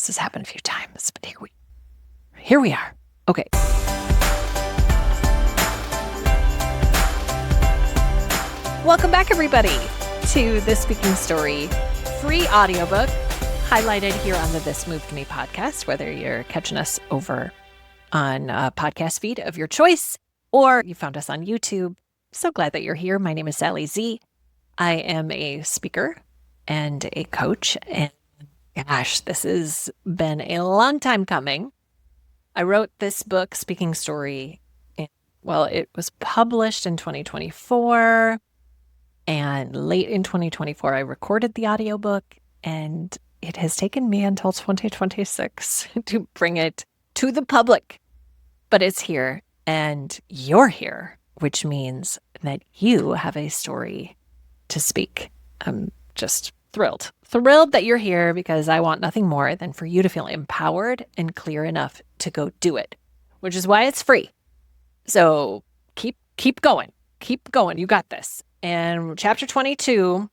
This has happened a few times, but here we are. Okay. Welcome back, everybody, to the Speaking Story free audiobook highlighted here on the This Moved Me podcast, whether you're catching us over on a podcast feed of your choice or you found us on YouTube. So glad that you're here. My name is Sally Z. I am a speaker and a coach, and gosh, this has been a long time coming. I wrote this book, Speaking Story, it was published in 2024, and late in 2024, I recorded the audiobook, and it has taken me until 2026 to bring it to the public. But it's here, and you're here, which means that you have a story to speak. I'm just thrilled that you're here, because I want nothing more than for you to feel empowered and clear enough to go do it, which is why it's free. So keep going. You got this. And chapter 22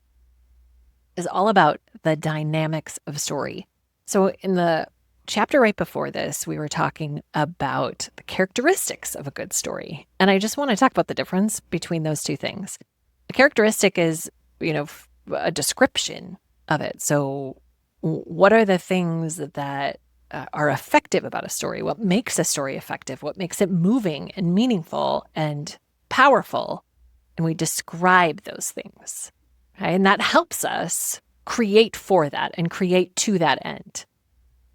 is all about the dynamics of story. So in the chapter right before this, we were talking about the characteristics of a good story. And I just want to talk about the difference between those two things. A characteristic is, a description of it. So what are the things that are effective about a story? What makes a story effective? What makes it moving and meaningful and powerful? And we describe those things. Okay? And that helps us create for that and create to that end.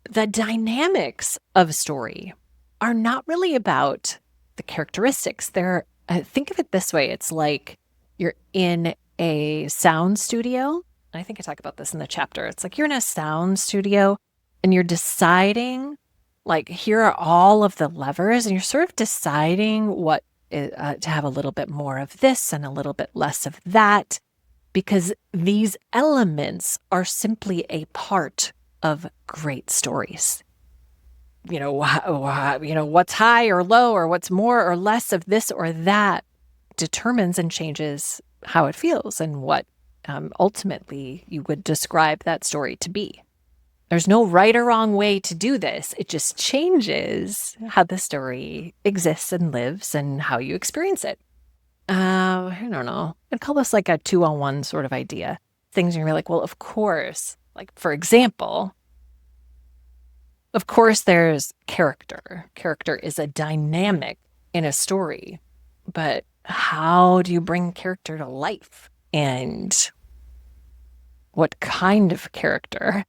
The dynamics of story are not really about the characteristics. Think of it this way. It's like you're in a sound studio. I think I talk about this in the chapter. It's like you're in a sound studio and you're deciding, like, here are all of the levers, and you're sort of deciding what to have a little bit more of this and a little bit less of that, because these elements are simply a part of great stories. What's high or low, or what's more or less of this or that determines and changes how it feels and what ultimately you would describe that story to be. There's no right or wrong way to do this. It just changes how the story exists and lives and how you experience it. I don't know. I'd call this like a 2-on-1 sort of idea. Things you're like, well, of course, like, for example, of course, there's character. Character is a dynamic in a story, but how do you bring character to life? And what kind of character?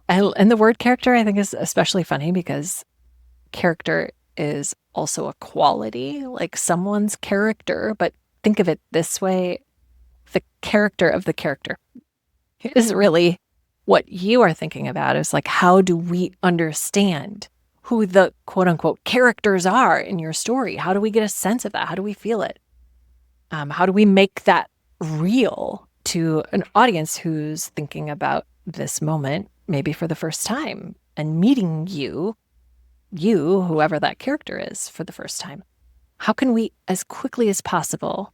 And the word character, I think, is especially funny because character is also a quality, like someone's character. But think of it this way: the character of the character is really what you are thinking about. Is like, how do we understand who the quote unquote characters are in your story? How do we get a sense of that? How do we feel it? How do we make that real to an audience who's thinking about this moment, maybe for the first time, and meeting you, whoever that character is, for the first time? How can we, as quickly as possible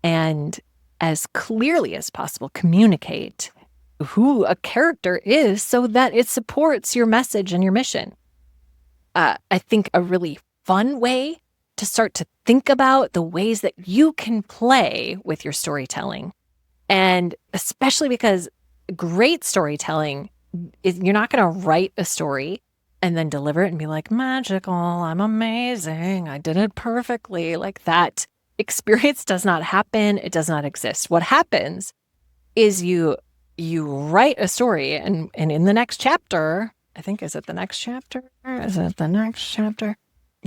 and as clearly as possible, communicate who a character is so that it supports your message and your mission? I think a really fun way to start to think about the ways that you can play with your storytelling, and especially because great storytelling is, you're not going to write a story and then deliver it and be like, magical, I'm amazing, I did it perfectly. Like, that experience does not happen. It does not exist. What happens is you write a story, and in the next chapter, I think, is it the next chapter?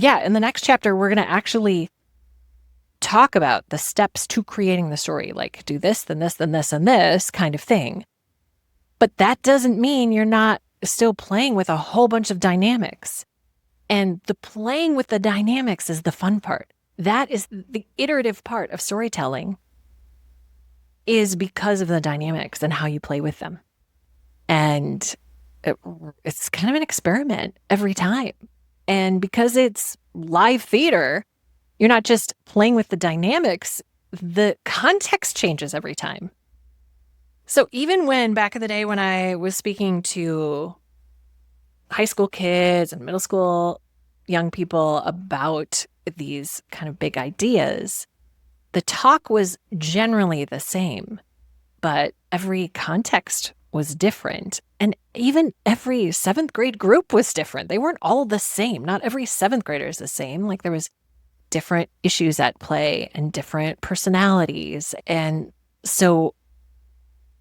Yeah, in the next chapter, we're going to actually talk about the steps to creating the story, like do this, then this, then this, and this kind of thing. But that doesn't mean you're not still playing with a whole bunch of dynamics. And the playing with the dynamics is the fun part. That is the iterative part of storytelling, is because of the dynamics and how you play with them. And it's kind of an experiment every time. And because it's live theater, you're not just playing with the dynamics, the context changes every time. So even when back in the day when I was speaking to high school kids and middle school young people about these kind of big ideas, the talk was generally the same, but every context was different. And even every seventh grade group was different. They weren't all the same. Not every seventh grader is the same. Like there was different issues at play and different personalities. And so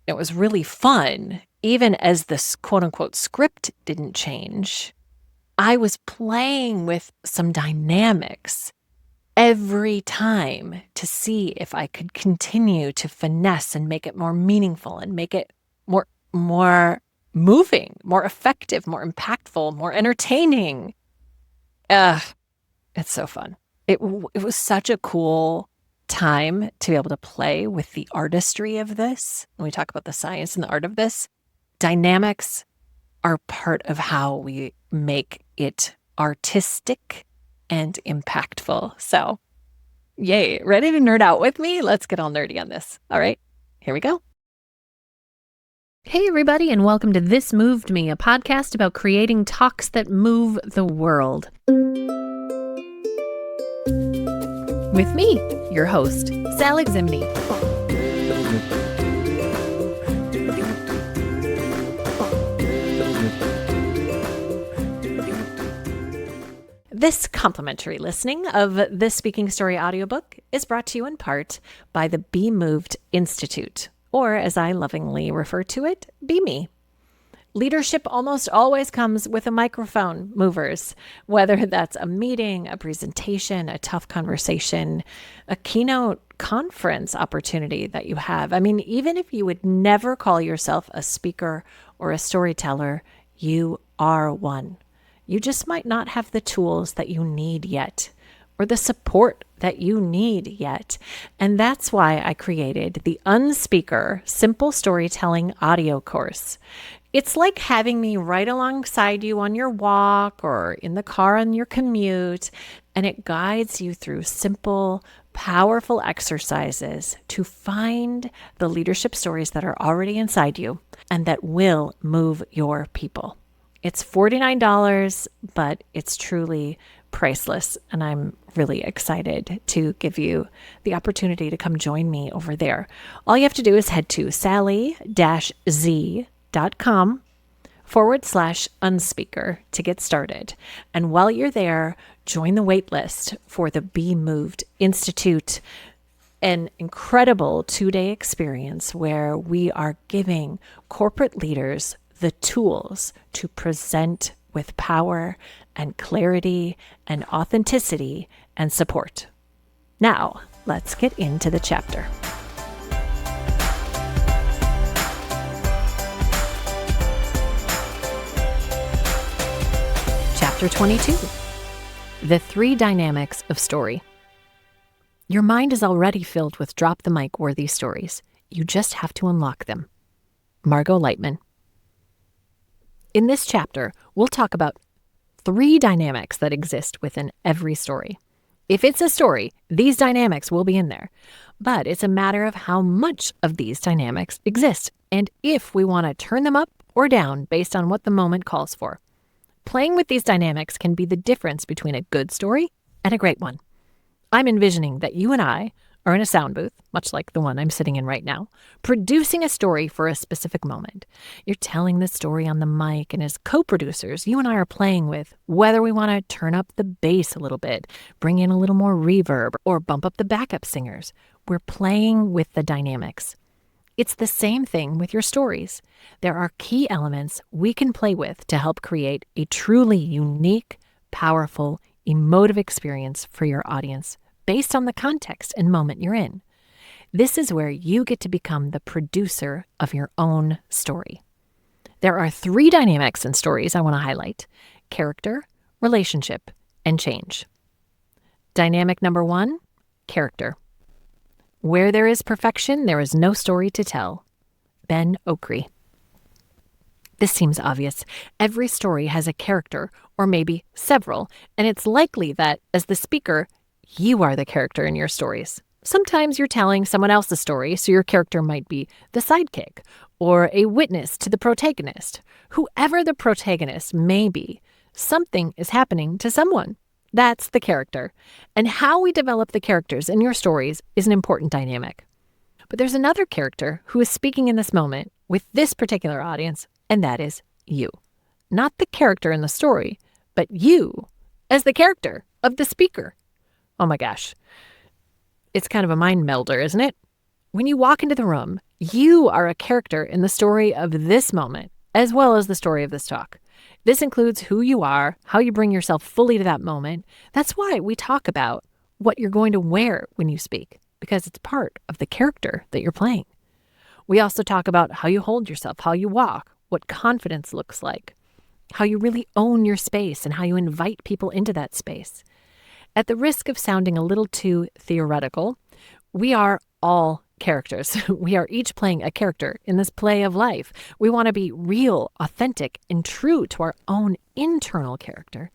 it was really fun, even as this quote unquote script didn't change. I was playing with some dynamics every time to see if I could continue to finesse and make it more meaningful and make it more moving, more effective, more impactful, more entertaining. It's so fun. It was such a cool time to be able to play with the artistry of this. When we talk about the science and the art of this, dynamics are part of how we make it artistic and impactful. So, yay, ready to nerd out with me? Let's get all nerdy on this. All right, here we go. Hey, everybody, and welcome to This Moved Me, a podcast about creating talks that move the world. With me, your host, Sally Zimney. This complimentary listening of the Speaking Story audiobook is brought to you in part by the Be Moved Institute, or as I lovingly refer to it, Be Me. Leadership almost always comes with a microphone, movers, whether that's a meeting, a presentation, a tough conversation, a keynote conference opportunity that you have. I mean, even if you would never call yourself a speaker or a storyteller, you are one. You just might not have the tools that you need yet, or the support that you need yet. And that's why I created the Unspeaker Simple Storytelling audio course. It's like having me right alongside you on your walk or in the car on your commute, and it guides you through simple, powerful exercises to find the leadership stories that are already inside you and that will move your people. It's $49, but it's truly priceless, and I'm really excited to give you the opportunity to come join me over there. All you have to do is head to sally-z.com/unspeaker to get started. And while you're there, join the wait list for the Be Moved Institute, an incredible 2-day experience where we are giving corporate leaders the tools to present with power and clarity and authenticity and support. Now, let's get into the chapter. Chapter 22, The 3 Dynamics of Story. Your mind is already filled with drop-the-mic worthy stories. You just have to unlock them. Margot Lightman. In this chapter, we'll talk about 3 dynamics that exist within every story. If it's a story, these dynamics will be in there. But it's a matter of how much of these dynamics exist, and if we want to turn them up or down based on what the moment calls for. Playing with these dynamics can be the difference between a good story and a great one. I'm envisioning that you and I are in a sound booth, much like the one I'm sitting in right now, producing a story for a specific moment. You're telling the story on the mic, and as co-producers, you and I are playing with whether we want to turn up the bass a little bit, bring in a little more reverb, or bump up the backup singers. We're playing with the dynamics. It's the same thing with your stories. There are key elements we can play with to help create a truly unique, powerful, emotive experience for your audience, based on the context and moment you're in. This is where you get to become the producer of your own story. There are 3 dynamics in stories I want to highlight: character, relationship, and change. Dynamic number 1, character. Where there is perfection, there is no story to tell. Ben Okri. This seems obvious. Every story has a character, or maybe several, and it's likely that, as the speaker, you are the character in your stories. Sometimes you're telling someone else's story, so your character might be the sidekick or a witness to the protagonist. Whoever the protagonist may be, something is happening to someone. That's the character. And how we develop the characters in your stories is an important dynamic. But there's another character who is speaking in this moment with this particular audience, and that is you. Not the character in the story, but you as the character of the speaker. Oh my gosh. It's kind of a mind melder, isn't it? When you walk into the room, you are a character in the story of this moment, as well as the story of this talk. This includes who you are, how you bring yourself fully to that moment. That's why we talk about what you're going to wear when you speak, because it's part of the character that you're playing. We also talk about how you hold yourself, how you walk, what confidence looks like, how you really own your space, and how you invite people into that space. At the risk of sounding a little too theoretical, we are all characters. We are each playing a character in this play of life. We want to be real, authentic, and true to our own internal character.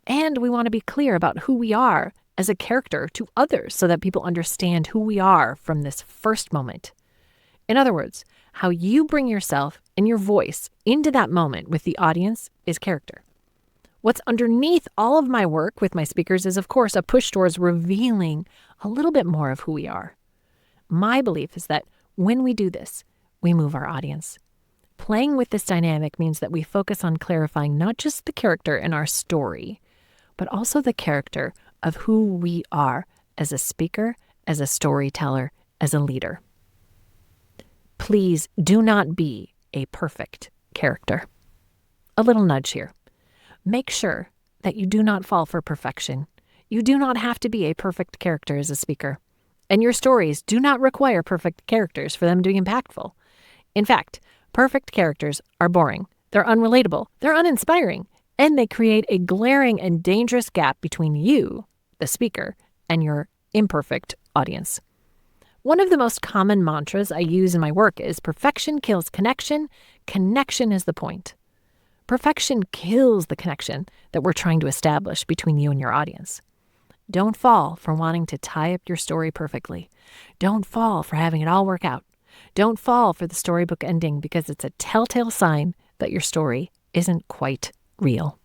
And we want to be clear about who we are as a character to others so that people understand who we are from this first moment. In other words, how you bring yourself and your voice into that moment with the audience is character. What's underneath all of my work with my speakers is, of course, a push towards revealing a little bit more of who we are. My belief is that when we do this, we move our audience. Playing with this dynamic means that we focus on clarifying not just the character in our story, but also the character of who we are as a speaker, as a storyteller, as a leader. Please do not be a perfect character. A little nudge here. Make sure that you do not fall for perfection. You do not have to be a perfect character as a speaker. And your stories do not require perfect characters for them to be impactful. In fact, perfect characters are boring. They're unrelatable. They're uninspiring. And they create a glaring and dangerous gap between you, the speaker, and your imperfect audience. One of the most common mantras I use in my work is perfection kills connection. Connection is the point. Perfection kills the connection that we're trying to establish between you and your audience. Don't fall for wanting to tie up your story perfectly. Don't fall for having it all work out. Don't fall for the storybook ending because it's a telltale sign that your story isn't quite real.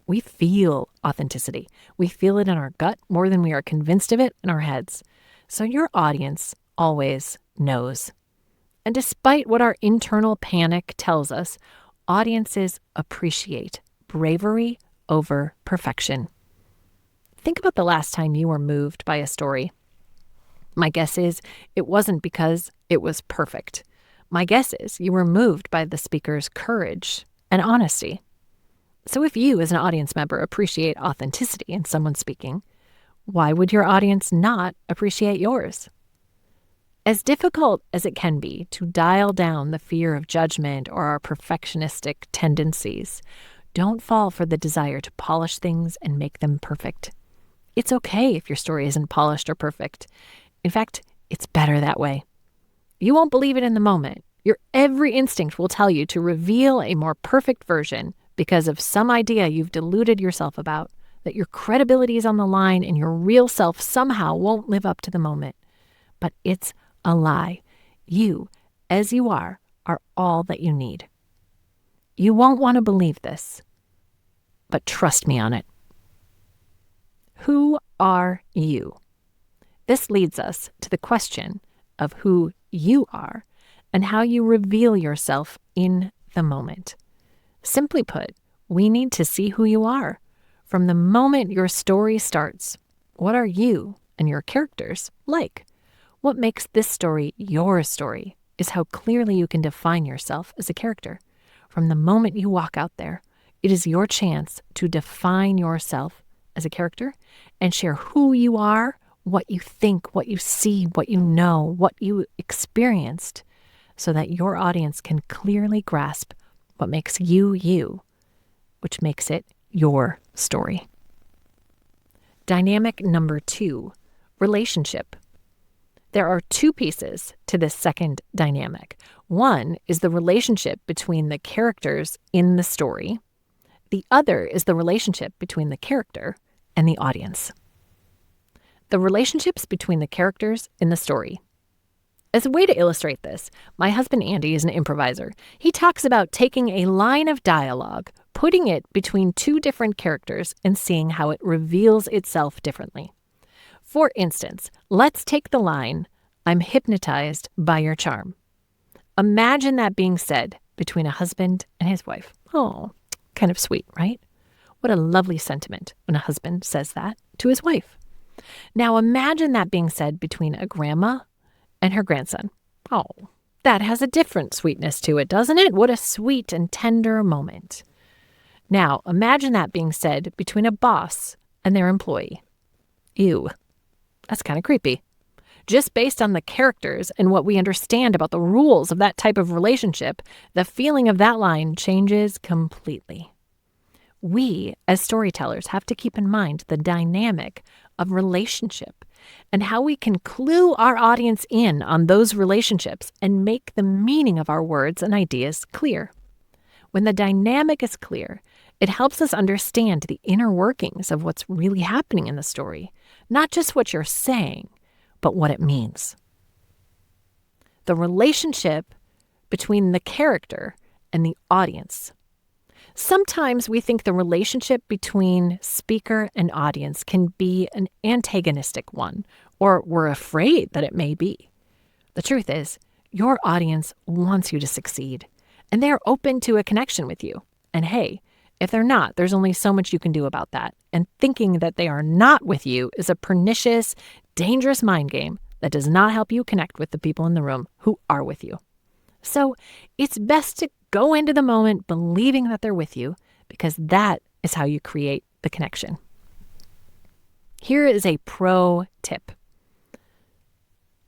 We feel authenticity. We feel it in our gut more than we are convinced of it in our heads. So your audience always knows. And despite what our internal panic tells us, audiences appreciate bravery over perfection. Think about the last time you were moved by a story. My guess is it wasn't because it was perfect. My guess is you were moved by the speaker's courage and honesty. So if you, as an audience member, appreciate authenticity in someone speaking, why would your audience not appreciate yours? As difficult as it can be to dial down the fear of judgment or our perfectionistic tendencies, don't fall for the desire to polish things and make them perfect. It's okay if your story isn't polished or perfect. In fact, it's better that way. You won't believe it in the moment. Your every instinct will tell you to reveal a more perfect version because of some idea you've deluded yourself about, that your credibility is on the line and your real self somehow won't live up to the moment. But it's a lie. You, as you are all that you need. You won't want to believe this, but trust me on it. Who are you? This leads us to the question of who you are and how you reveal yourself in the moment. Simply put, we need to see who you are. From the moment your story starts, what are you and your characters like? What makes this story your story is how clearly you can define yourself as a character. From the moment you walk out there, it is your chance to define yourself as a character and share who you are, what you think, what you see, what you know, what you experienced, so that your audience can clearly grasp what makes you you, which makes it your story. Dynamic number 2, relationship. There are 2 pieces to this second dynamic. One is the relationship between the characters in the story. The other is the relationship between the character and the audience. the relationships between the characters in the story. As a way to illustrate this, my husband Andy is an improviser. He talks about taking a line of dialogue, putting it between two different characters, and seeing how it reveals itself differently. For instance, let's take the line, "I'm hypnotized by your charm." Imagine that being said between a husband and his wife. Oh, kind of sweet, right? What a lovely sentiment when a husband says that to his wife. Now imagine that being said between a grandma and her grandson. Oh, that has a different sweetness to it, doesn't it? What a sweet and tender moment. Now, imagine that being said between a boss and their employee. Ew, that's kind of creepy. Just based on the characters and what we understand about the rules of that type of relationship, the feeling of that line changes completely. We, as storytellers, have to keep in mind the dynamic of relationship and how we can clue our audience in on those relationships and make the meaning of our words and ideas clear. When the dynamic is clear, it helps us understand the inner workings of what's really happening in the story, not just what you're saying, but what it means. The relationship between the character and the audience. Sometimes we think the relationship between speaker and audience can be an antagonistic one, or we're afraid that it may be. The truth is, your audience wants you to succeed, and they're open to a connection with you. And hey, if they're not, there's only so much you can do about that. And thinking that they are not with you is a pernicious, dangerous mind game that does not help you connect with the people in the room who are with you. So it's best to go into the moment believing that they're with you, because that is how you create the connection. Here is a pro tip.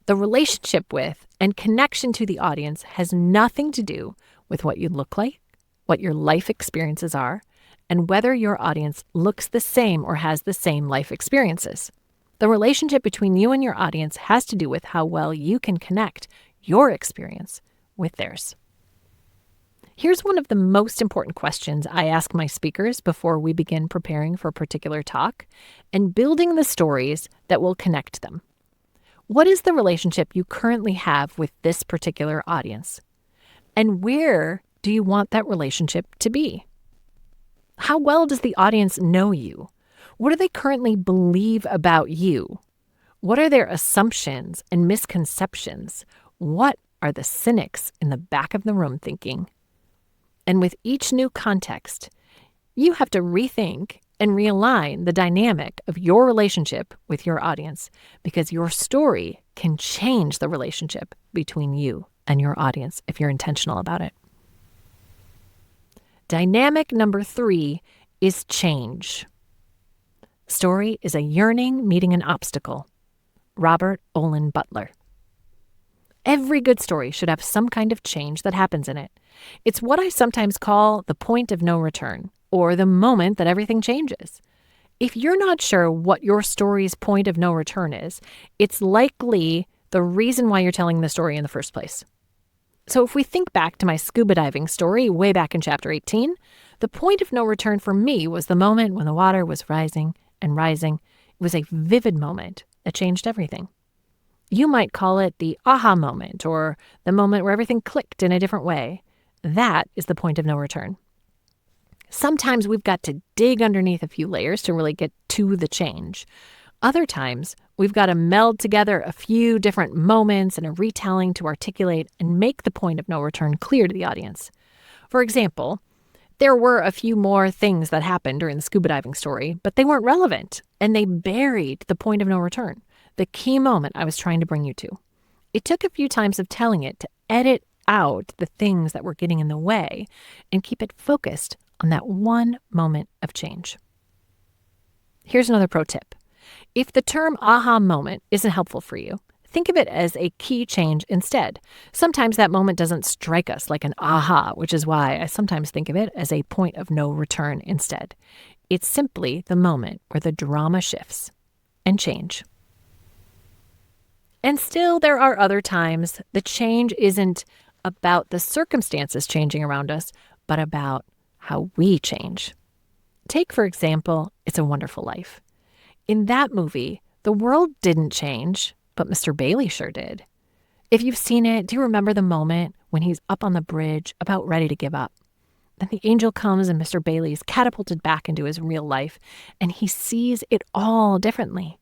The relationship with and connection to the audience has nothing to do with what you look like, what your life experiences are, and whether your audience looks the same or has the same life experiences. The relationship between you and your audience has to do with how well you can connect your experience with theirs. Here's one of the most important questions I ask my speakers before we begin preparing for a particular talk and building the stories that will connect them. What is the relationship you currently have with this particular audience? And where do you want that relationship to be? How well does the audience know you? What do they currently believe about you? What are their assumptions and misconceptions? What are the cynics in the back of the room thinking? And with each new context, you have to rethink and realign the dynamic of your relationship with your audience, because your story can change the relationship between you and your audience if you're intentional about it. Dynamic number 3 is change. Story is a yearning meeting an obstacle. Robert Olin Butler. Every good story should have some kind of change that happens in it. It's what I sometimes call the point of no return, or the moment that everything changes. If you're not sure what your story's point of no return is, it's likely the reason why you're telling the story in the first place. So if we think back to my scuba diving story way back in chapter 18, the point of no return for me was the moment when the water was rising and rising. It was a vivid moment that changed everything. You might call it the aha moment, or the moment where everything clicked in a different way. That is the point of no return. Sometimes we've got to dig underneath a few layers to really get to the change. Other times, we've got to meld together a few different moments and a retelling to articulate and make the point of no return clear to the audience. For example, there were a few more things that happened during the scuba diving story, but they weren't relevant, and they buried the point of no return, the key moment I was trying to bring you to. It took a few times of telling it to edit out the things that were getting in the way and keep it focused on that one moment of change. Here's another pro tip. If the term aha moment isn't helpful for you, think of it as a key change instead. Sometimes that moment doesn't strike us like an aha, which is why I sometimes think of it as a point of no return instead. It's simply the moment where the drama shifts and change. And still, there are other times the change isn't about the circumstances changing around us, but about how we change. Take, for example, It's a Wonderful Life. In that movie, The world didn't change, but Mr. Bailey sure did. If you've seen it, do you remember the moment when he's up on the bridge, about ready to give up? Then the angel comes and Mr. Bailey's catapulted back into his real life, and he sees it all differently.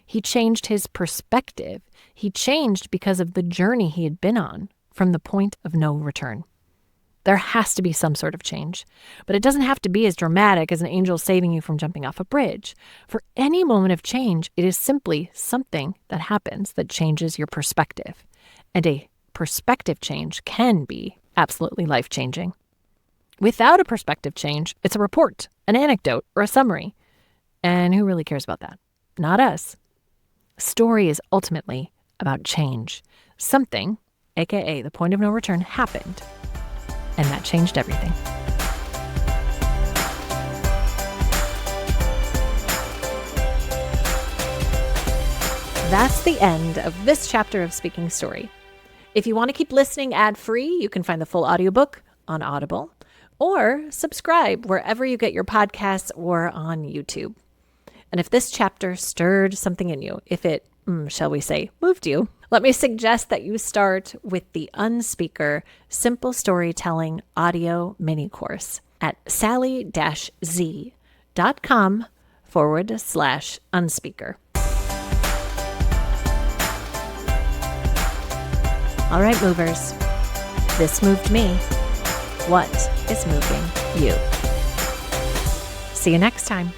He changed his perspective. He changed because of the journey he had been on from the point of no return. There has to be some sort of change, but it doesn't have to be as dramatic as an angel saving you from jumping off a bridge. For any moment of change, it is simply something that happens that changes your perspective. And a perspective change can be absolutely life-changing. Without a perspective change, it's a report, an anecdote, or a summary. And who really cares about that? Not us. Story is ultimately about change. Something, aka the point of no return, happened. And that changed everything. That's the end of this chapter of Speaking Story. If you want to keep listening ad-free, you can find the full audiobook on Audible or subscribe wherever you get your podcasts or on YouTube. And if this chapter stirred something in you, if it, shall we say, moved you, let me suggest that you start with the Unspeaker Simple Storytelling Audio Mini Course at sally-z.com/unspeaker. All right, movers, this moved me. What is moving you? See you next time.